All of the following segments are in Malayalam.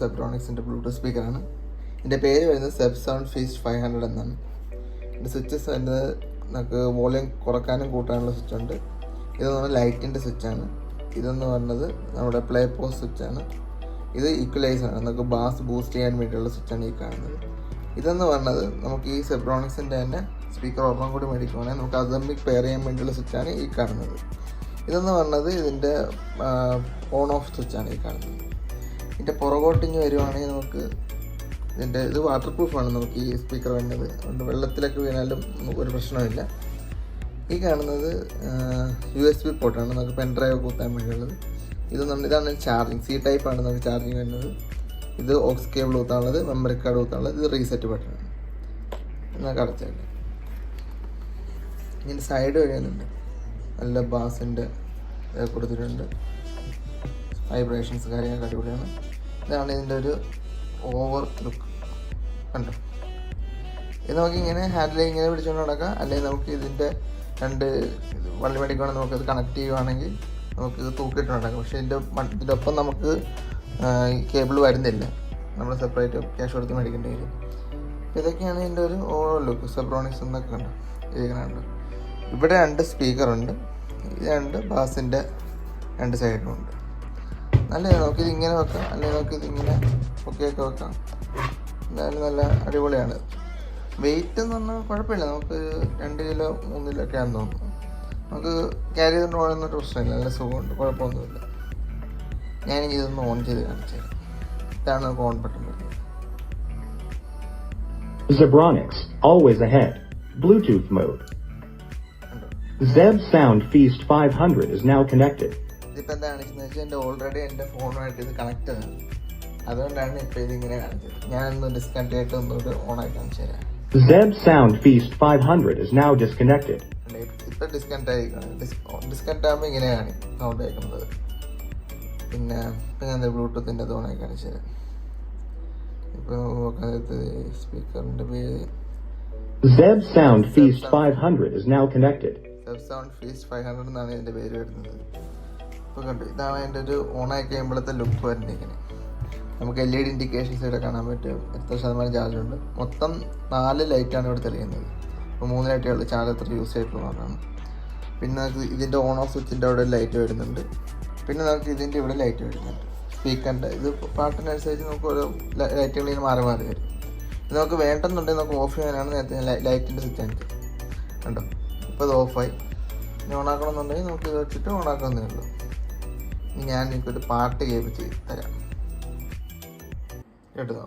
സെബ്രോണിക്സിൻ്റെ ബ്ലൂടൂത്ത് സ്പീക്കറാണ്. ഇതിൻ്റെ പേര് വരുന്നത് സെബ് സൗണ്ട് ഫീസ്റ്റ് 500 എന്നാണ്. ഇതിൻ്റെ സ്വിച്ചസ് വരുന്നത് നമുക്ക് വോളിയം കുറക്കാനും കൂട്ടാനുള്ള സ്വിച്ചുണ്ട്. ഇതെന്ന് പറഞ്ഞാൽ ലൈറ്റിൻ്റെ സ്വിച്ചാണ്. ഇതെന്ന് പറഞ്ഞത് നമ്മുടെ പ്ലേ പോസ് സ്വിച്ചാണ്. ഇത് ഈക്വലൈസറാണ്, നമുക്ക് ബാസ് ബൂസ്റ്റ് ചെയ്യാൻ വേണ്ടിയുള്ള സ്വിച്ചാണ് ഈ കാണുന്നത്. ഇതെന്ന് പറഞ്ഞത് നമുക്ക് ഈ സെബ്രോണിക്സിൻ്റെ തന്നെ സ്പീക്കർ ഒരെണ്ണം കൂടി മേടിക്കുവാണെങ്കിൽ നമുക്ക് അതമ്മിക് പെയർ ചെയ്യാൻ വേണ്ടിയുള്ള സ്വിച്ചാണ് ഈ കാണുന്നത്. ഇതെന്ന് പറഞ്ഞത് ഇതിൻ്റെ ഓൺ ഓഫ് സ്വിച്ചാണ് ഈ കാണുന്നത്. ഇതിൻ്റെ പുറകോട്ടിഞ്ഞ് വരുവാണെങ്കിൽ നമുക്ക് ഇത് വാട്ടർ പ്രൂഫാണ് നമുക്ക് ഈ സ്പീക്കർ വരുന്നത്. അതുകൊണ്ട് വെള്ളത്തിലൊക്കെ വീണാലും ഒരു പ്രശ്നമില്ല. ഈ കാണുന്നത് USB പോർട്ടാണ്, നമുക്ക് പെൻഡ്രൈവ് കുത്താൻ വേണ്ടിയുള്ളത്. ഇതാണ് ചാർജിങ്, C ടൈപ്പാണ് നമുക്ക് ചാർജിങ് വരുന്നത്. ഇത് ഓക്സ് കേബിൾ കുത്താനുള്ളത്, മെമ്മറി കാർഡ് കുത്താനുള്ളത്. ഇത് റീസെറ്റ് ബട്ടണാണ്. നമുക്ക് അടച്ചേക്കാം. ഇതിൻ്റെ സൈഡ് വരുന്നുണ്ട്, നല്ല ബാസിൻ്റെ കൊടുത്തിട്ടുണ്ട്, വൈബ്രേഷൻസ് കാര്യങ്ങളൊക്കെ അടിപൊളിയാണ്. ഇതാണ് ഇതിൻ്റെ ഒരു ഓവർ ലുക്ക് കണ്ടോ. ഇത് നമുക്കിങ്ങനെ ഹാൻഡിൽ ഇങ്ങനെ പിടിച്ചുകൊണ്ട് നടക്കാം, അല്ലെങ്കിൽ നമുക്ക് ഇതിൻ്റെ രണ്ട് വള്ളി മേടിക്കുകയാണെങ്കിൽ നമുക്കത് കണക്ട് ചെയ്യുകയാണെങ്കിൽ നമുക്ക് ഇത് തൂക്കിയിട്ട് നടക്കാം. പക്ഷേ ഇതിൻ്റെ ഒപ്പം നമുക്ക് കേബിൾ വരുന്നില്ല, നമ്മൾ സെപ്പറേറ്റ് ക്യാഷ് കൊടുത്ത് മേടിക്കേണ്ടി വരും. ഇതൊക്കെയാണ് ഇതിൻ്റെ ഒരു ഓവർ ലുക്ക്. സെബ്രോണിക്സ് എന്നൊക്കെ കണ്ടോ, ഇരിക്കണുണ്ട്. ഇവിടെ 2 സ്പീക്കറുണ്ട്, ഇത് 2 ബാസിൻ്റെ 2 സൈഡിലുണ്ട്. നല്ലതാണ്. നമുക്കിത് ഇങ്ങനെ വെക്കാം, അല്ലെങ്കിൽ നമുക്കിതിങ്ങനെ ഒക്കെ വെക്കാം. എന്തായാലും നല്ല അടിപൊളിയാണ്. വെയിറ്റ് എന്ന് പറഞ്ഞാൽ കുഴപ്പമില്ല, നമുക്ക് 2 കിലോ 3 കിലോ ഒക്കെ ആണെന്ന് തോന്നുന്നു. നമുക്ക് ക്യാരി ചെയ്തുകൊണ്ട് പോകാനൊന്നും പ്രശ്നമില്ല, നല്ല സുഖമുണ്ട്, കുഴപ്പമൊന്നുമില്ല. ഞാനെങ്കിൽ ഇതൊന്ന് ഓൺ ചെയ്ത് കാണിച്ചു തരാം. ഇതാണ് നമുക്ക് ഓൺ ബട്ടൺ വരുന്നത്. Zebronics, always ahead. Bluetooth mode. Zeb Sound Feast 500 is now connected. ഇതിപ്പോൾ എന്താ കാണിക്കുന്നത് വെച്ചാൽ ഓൾറെഡി എൻ്റെ ഫോണുമായിട്ട് ഇത് കണക്റ്റ് ആണ്, അതുകൊണ്ടാണ് ഇപ്പോൾ ഇതിങ്ങനെ കാണിച്ചത്. ഞാനൊന്ന് ഡിസ്കണക്ട് ആയിട്ട് ഒന്നുകൂടി ഓണായി കാണിച്ചു തരാം. Zeb Sound Feast 500 is now disconnected. ഇപ്പോൾ ഡിസ്കണക്ട് ആയിരിക്കണം. ഡിസ്കണക്ട് ആകുമ്പോൾ ഇങ്ങനെ കാണിക്കും സൗണ്ട് കേൾക്കുന്നത്. പിന്നെ ഞാൻ ബ്ലൂടൂത്തിൻ്റെ അത് ഓണായി കാണിച്ചു തരാം. ഇപ്പോൾ നോക്കാനത്ത് സ്പീക്കറിൻ്റെ പേര് Zeb Sound Feast 500 is now connected. സെബ് sound feast 500 എന്നാണ് ഇതിൻ്റെ പേര് വരുന്നത്. ഇപ്പോൾ കണ്ടു, ഇതാണ് അതിൻ്റെ ഒരു ഓണായി കഴിയുമ്പോഴത്തെ ലുക്ക് വരുന്നിരിക്കുന്നത്. നമുക്ക് LED ഇൻഡിക്കേഷൻസ് ഇവിടെ കാണാൻ പറ്റും, എത്ര ശതമാനം ചാർജ് ഉണ്ട്. മൊത്തം 4 ലൈറ്റാണ് ഇവിടെ തെളിയുന്നത്. ഇപ്പോൾ 3 ലൈറ്റുകൾ ചാർജ് എത്ര യൂസ് ചെയ്തിട്ടുള്ളതാണ്. പിന്നെ നമുക്ക് ഇതിൻ്റെ ഓൺ ഓഫ് സ്വിച്ചിൻ്റെ അവിടെ ലൈറ്റ് വരുന്നുണ്ട്. പിന്നെ നമുക്ക് ഇതിൻ്റെ ഇവിടെ ലൈറ്റ് വരുന്നുണ്ട്. സ്പീക്കറിൻ്റെ ഇത് പാട്ടിനനുസരിച്ച് നമുക്ക് ഓരോ ലൈറ്റുകളിൽ മാറി മാറി വരും. ഇത് നമുക്ക് വേണ്ടെന്നുണ്ടെങ്കിൽ നമുക്ക് ഓഫ് ചെയ്യാനാണ് നേരത്തെ ലൈറ്റിൻ്റെ സ്വിച്ച് കാണിച്ചത് കണ്ടോ. ഇപ്പോൾ ഇത് ഓഫായി. ഇനി ഓണാക്കണമെന്നുണ്ടെങ്കിൽ നമുക്ക് ഇത് വെച്ചിട്ട് ഓണാക്കാവുന്നേ ഉള്ളൂ. ഇനി ഞാൻ എനിക്കൊരു പാട്ട് കേൾപ്പിച്ച് തരാം, കേട്ടോ.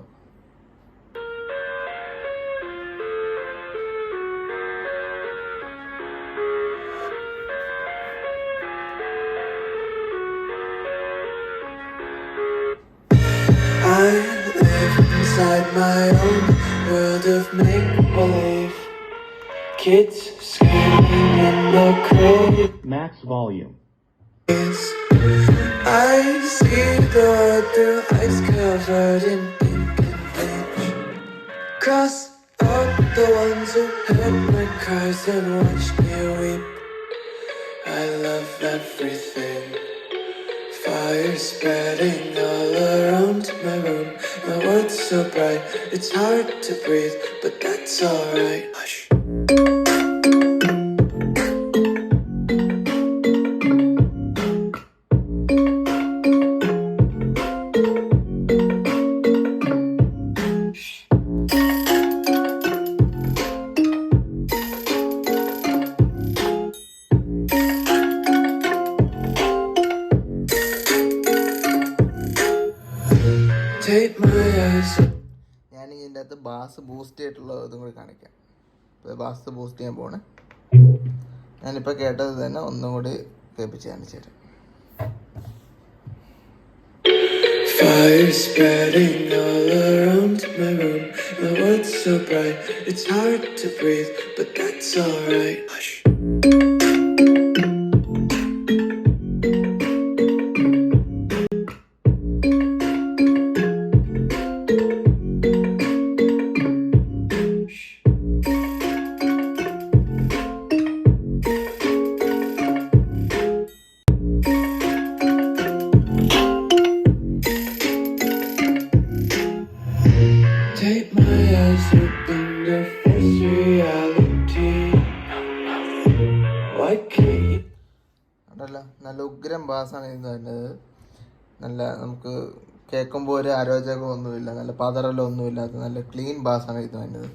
I live inside my own world of make-believe. Kids screaming in the crowd. Max volume. I see the world through ice covered in ink and bleach. Cross out the ones who heard my cries and watched me weep. I love everything. Fire spreading all around my room. My world's so bright, it's hard to breathe, but that's alright. Hush. Take my eyes. ഞാൻ ഇതിൻ്റെ അകത്ത് ബാസ് ബൂസ്റ്റ് ചെയ്തിട്ടുള്ള ഇതും കൂടി കാണിക്കാം. ഇപ്പോൾ ബാസ് ബൂസ്റ്റ് ചെയ്യാൻ പോണേ. ഞാനിപ്പോൾ കേട്ടത് തന്നെ ഒന്നും കൂടി കേൾപ്പിച്ച് കാണിച്ചു തരാം. Fire spreading all around my room. My world's so bright, it's hard to breathe, but that's alright. Hush. Take my eyes open to face reality. Why can't you? അതല്ല, നല്ല ഉഗ്രം ബാസാണ് ഇത് വരുന്നത്. നല്ല നമുക്ക് കേൾക്കുമ്പോൾ ഒരു അരോചകമൊന്നുമില്ല, നല്ല പതറലോ ഒന്നുമില്ലാത്ത നല്ല ക്ലീൻ ബാസാണ് ഇത് വരുന്നത്.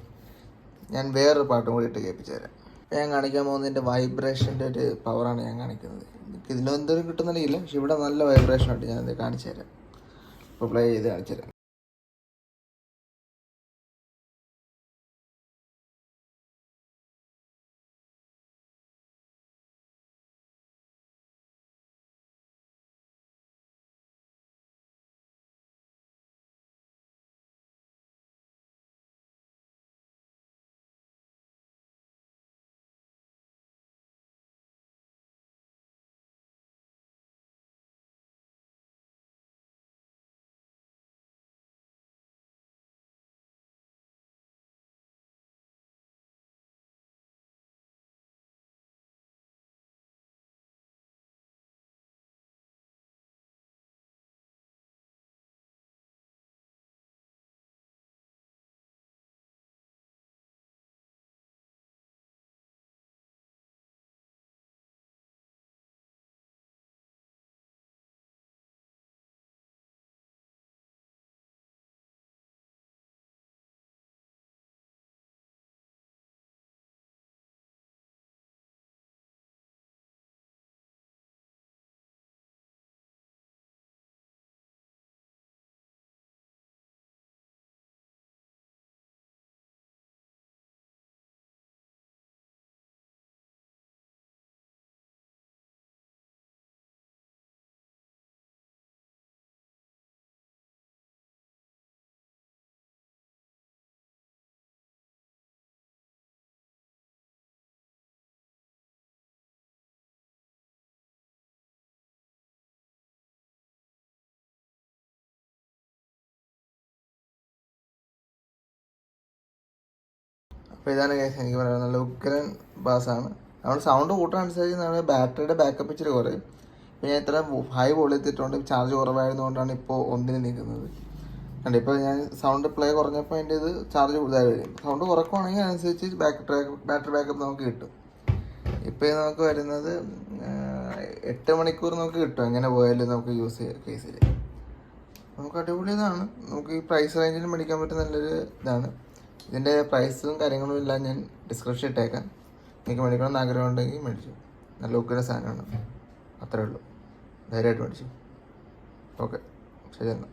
ഞാൻ വേറൊരു പാട്ടും കൂടി ഇട്ട് കേൾപ്പിച്ചു തരാം. ഇപ്പം ഞാൻ കാണിക്കാൻ പോകുന്നതിൻ്റെ വൈബ്രേഷൻ്റെ ഒരു പവറാണ് ഞാൻ കാണിക്കുന്നത്. എനിക്ക് ഇതിലെന്തൊരു കിട്ടുന്നില്ല, പക്ഷെ ഇവിടെ നല്ല വൈബ്രേഷൻ ഉണ്ട്. ഞാനത് കാണിച്ചു തരാം. ഇപ്പോൾ പ്ലേ ചെയ്ത് കാണിച്ചു തരാം. അപ്പോൾ ഇതാണ് കേസ് എനിക്ക് പറയുന്നത്. നല്ല ഉഗ്രൻ ബാസാണ്. നമ്മൾ സൗണ്ട് കൂട്ടാനനുസരിച്ച് നമ്മുടെ ബാറ്ററിയുടെ ബാക്കപ്പ് ഇച്ചിരി കുറയും. ഇപ്പോൾ ഞാൻ ഇത്ര ഹൈ വോളിയത്തിട്ടുണ്ട്, ചാർജ് കുറവായിരുന്നുകൊണ്ടാണ് ഇപ്പോൾ 1 നിൽക്കുന്നത്. കണ്ടോ, ഇപ്പോൾ ഞാൻ സൗണ്ട് പ്ലേ കുറഞ്ഞപ്പോൾ അതിൻ്റെ ഇത് ചാർജ് കൂടുതലായി വരും. സൗണ്ട് കുറക്കുവാണെങ്കിൽ അതനുസരിച്ച് ബാറ്ററി ബാക്കപ്പ് നമുക്ക് കിട്ടും. ഇപ്പോൾ ഇത് നമുക്ക് വരുന്നത് 8 മണിക്കൂർ നമുക്ക് കിട്ടും. എങ്ങനെ പോയാലും നമുക്ക് യൂസ് ചെയ്യാം കേസിൽ. നമുക്ക് അടിപൊളി ഇതാണ്. നമുക്ക് ഈ പ്രൈസ് റേഞ്ചിൽ മേടിക്കാൻ പറ്റുന്ന നല്ലൊരു ഇതാണ്. ഇതിൻ്റെ പ്രൈസും കാര്യങ്ങളും എല്ലാം ഞാൻ ഡിസ്ക്രിപ്ഷൻ ഇട്ടേക്കാം. എനിക്ക് മേടിക്കണമെന്ന് ആഗ്രഹം ഉണ്ടെങ്കിൽ മേടിച്ചു. നല്ല ഉഗ്ര സാധനമാണ്. അത്രേ ഉള്ളൂ. ധൈര്യമായിട്ട് മേടിച്ചു. ഓക്കെ, ശരി എന്നാൽ.